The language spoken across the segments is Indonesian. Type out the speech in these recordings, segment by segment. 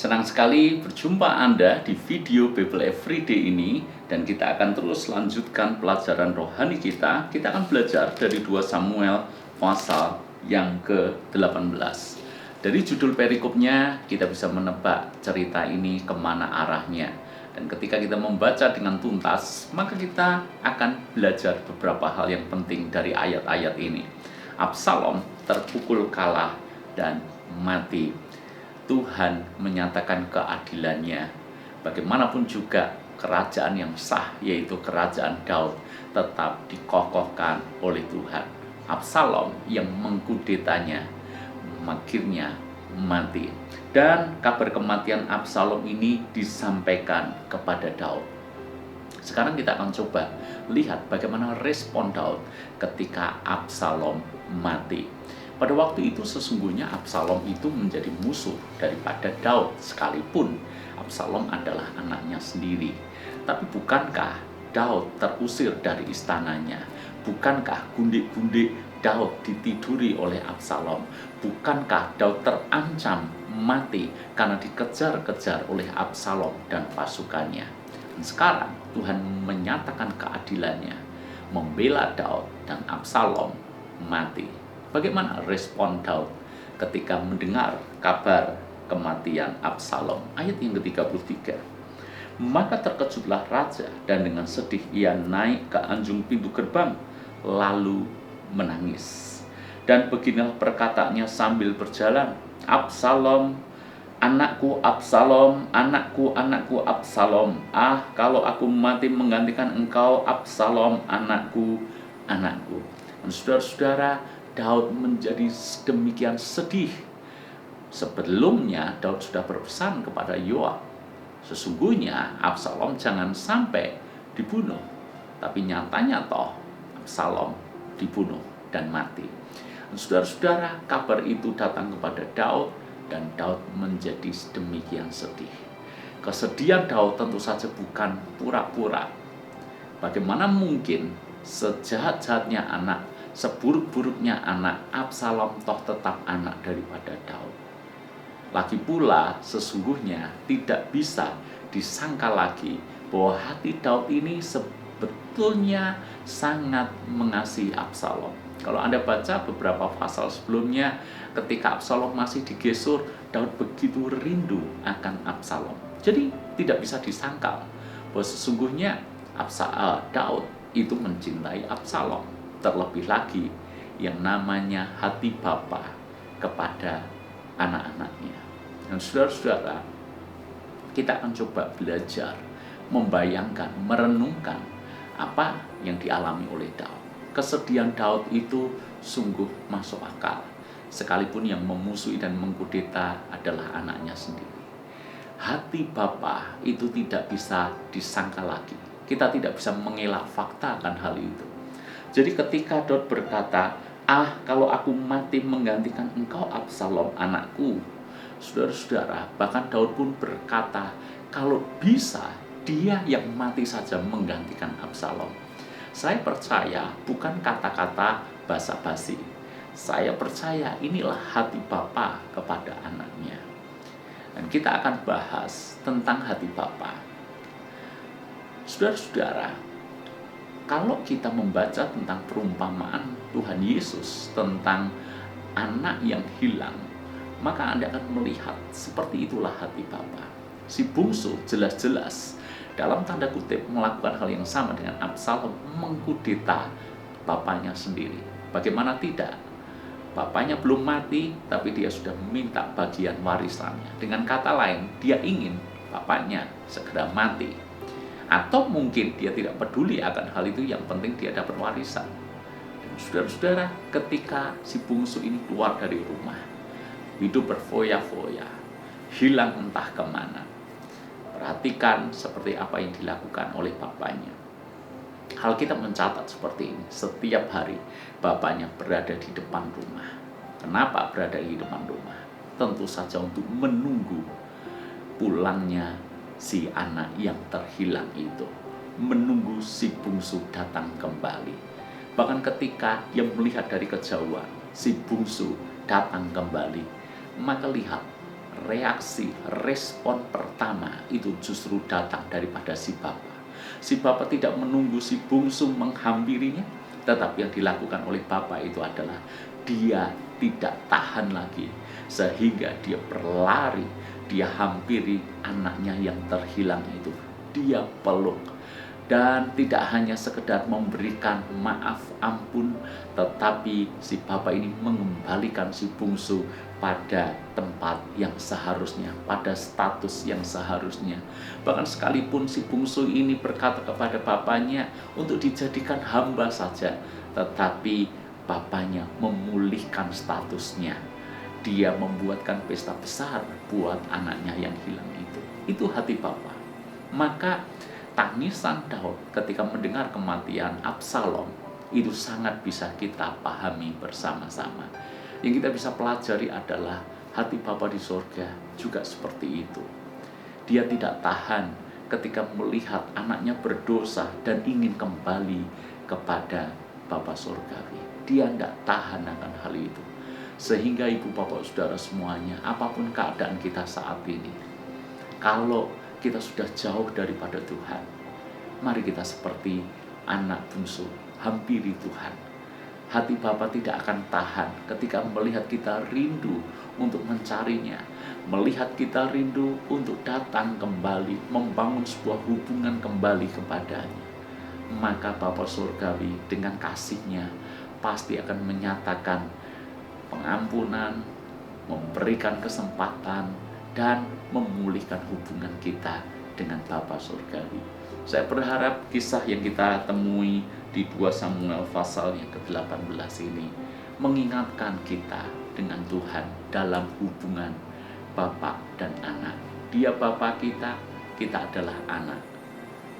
Senang sekali berjumpa Anda di video Bible Everyday ini. Dan kita akan terus lanjutkan pelajaran rohani kita. Kita akan belajar dari 2 Samuel pasal yang ke-18. Dari judul perikopnya kita bisa menebak cerita ini kemana arahnya. Dan ketika kita membaca dengan tuntas, maka kita akan belajar beberapa hal yang penting dari ayat-ayat ini. Absalom terpukul kalah dan mati. Tuhan menyatakan keadilannya. Bagaimanapun juga kerajaan yang sah, yaitu kerajaan Daud, tetap dikokohkan oleh Tuhan. Absalom yang mengkudetanya akhirnya mati. Dan kabar kematian Absalom ini disampaikan kepada Daud. Sekarang kita akan coba lihat bagaimana respon Daud ketika Absalom mati. Pada waktu itu sesungguhnya Absalom itu menjadi musuh daripada Daud, sekalipun Absalom adalah anaknya sendiri. Tapi bukankah Daud terusir dari istananya? Bukankah gundik-gundik Daud ditiduri oleh Absalom? Bukankah Daud terancam mati karena dikejar-kejar oleh Absalom dan pasukannya? Dan sekarang Tuhan menyatakan keadilannya, membela Daud, dan Absalom mati. Bagaimana respon Daud ketika mendengar kabar kematian Absalom? Ayat yang ke-33. Maka terkejutlah raja dan dengan sedih ia naik ke anjung pintu gerbang lalu menangis. Dan beginilah perkataannya sambil berjalan, Absalom, anakku Absalom, anakku, anakku Absalom. Ah, kalau aku mati menggantikan engkau Absalom, anakku, anakku. Dan saudara-saudara, Daud menjadi sedemikian sedih. Sebelumnya Daud sudah berpesan kepada Yoab, sesungguhnya Absalom jangan sampai dibunuh. Tapi nyatanya toh Absalom dibunuh dan mati. Saudara-saudara, kabar itu datang kepada Daud dan Daud menjadi sedemikian sedih. Kesedihan Daud tentu saja bukan pura-pura. Bagaimana mungkin sejahat-jahatnya anak, seburuk-buruknya anak, Absalom toh tetap anak daripada Daud. Lagi pula sesungguhnya tidak bisa disangka lagi bahwa hati Daud ini sebetulnya sangat mengasihi Absalom. Kalau Anda baca beberapa pasal sebelumnya, ketika Absalom masih di Gesur, Daud begitu rindu akan Absalom. Jadi tidak bisa disangkal bahwa sesungguhnya Daud itu mencintai Absalom. Terlebih lagi yang namanya hati Bapa kepada anak-anaknya. Dan saudara-saudara, kita akan coba belajar, membayangkan, merenungkan apa yang dialami oleh Daud. Kesedihan Daud itu sungguh masuk akal, sekalipun yang memusuhi dan mengkudeta adalah anaknya sendiri. Hati Bapa itu tidak bisa disangka lagi. Kita tidak bisa mengelak fakta akan hal itu. Jadi ketika Daud berkata, ah kalau aku mati menggantikan engkau Absalom anakku. Saudara-saudara, bahkan Daud pun berkata, kalau bisa dia yang mati saja menggantikan Absalom. Saya percaya bukan kata-kata basa-basi. Saya percaya inilah hati Bapa kepada anaknya. Dan kita akan bahas tentang hati Bapa. Saudara-saudara, kalau kita membaca tentang perumpamaan Tuhan Yesus tentang anak yang hilang, maka Anda akan melihat seperti itulah hati Bapa. Si bungsu jelas-jelas dalam tanda kutip melakukan hal yang sama dengan Absalom, mengkudeta bapaknya sendiri. Bagaimana tidak? Bapaknya belum mati, tapi dia sudah meminta bagian warisannya. Dengan kata lain, dia ingin bapaknya segera mati. Atau mungkin dia tidak peduli akan hal itu, yang penting dia dapat warisan. Dan saudara-saudara, ketika si bungsu ini keluar dari rumah, hidup berfoya-foya, hilang entah kemana. Perhatikan seperti apa yang dilakukan oleh bapaknya. Alkitab mencatat seperti ini, setiap hari bapaknya berada di depan rumah. Kenapa berada di depan rumah? Tentu saja untuk menunggu pulangnya si anak yang terhilang itu, menunggu si bungsu datang kembali. Bahkan ketika dia melihat dari kejauhan si bungsu datang kembali, maka lihat reaksi, respon pertama itu justru datang daripada si bapa. Si bapa tidak menunggu si bungsu menghampirinya, tetapi yang dilakukan oleh bapa itu adalah dia tidak tahan lagi, sehingga dia berlari, dia hampiri anaknya yang terhilang itu, dia peluk. Dan tidak hanya sekedar memberikan maaf ampun, tetapi si bapa ini mengembalikan si bungsu pada tempat yang seharusnya, pada status yang seharusnya. Bahkan sekalipun si bungsu ini berkata kepada bapaknya untuk dijadikan hamba saja, tetapi bapaknya memulihkan statusnya. Dia membuatkan pesta besar buat anaknya yang hilang itu. Itu hati bapa. Maka tangisan Daud ketika mendengar kematian Absalom itu sangat bisa kita pahami bersama-sama. Yang kita bisa pelajari adalah hati Bapa di sorga juga seperti itu. Dia tidak tahan ketika melihat anaknya berdosa dan ingin kembali kepada Bapa Surgawi. Dia tidak tahan akan hal itu. Sehingga ibu bapak saudara semuanya, apapun keadaan kita saat ini, kalau kita sudah jauh daripada Tuhan, mari kita seperti anak bungsu, hampiri Tuhan. Hati Bapa tidak akan tahan ketika melihat kita rindu untuk mencarinya, melihat kita rindu untuk datang kembali, membangun sebuah hubungan kembali kepadanya. Maka Bapa Surgawi dengan kasih-Nya pasti akan menyatakan pengampunan, memberikan kesempatan, dan memulihkan hubungan kita dengan Bapa Surgawi. Saya berharap kisah yang kita temui di 2 Samuel pasal yang ke-18 ini mengingatkan kita dengan Tuhan dalam hubungan Bapa dan anak. Dia Bapa kita, kita adalah anak.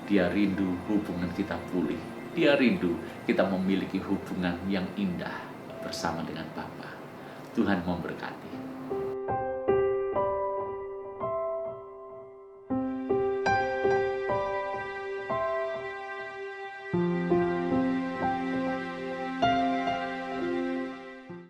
Dia rindu hubungan kita pulih. Dia rindu kita memiliki hubungan yang indah bersama dengan Bapa. Tuhan memberkati.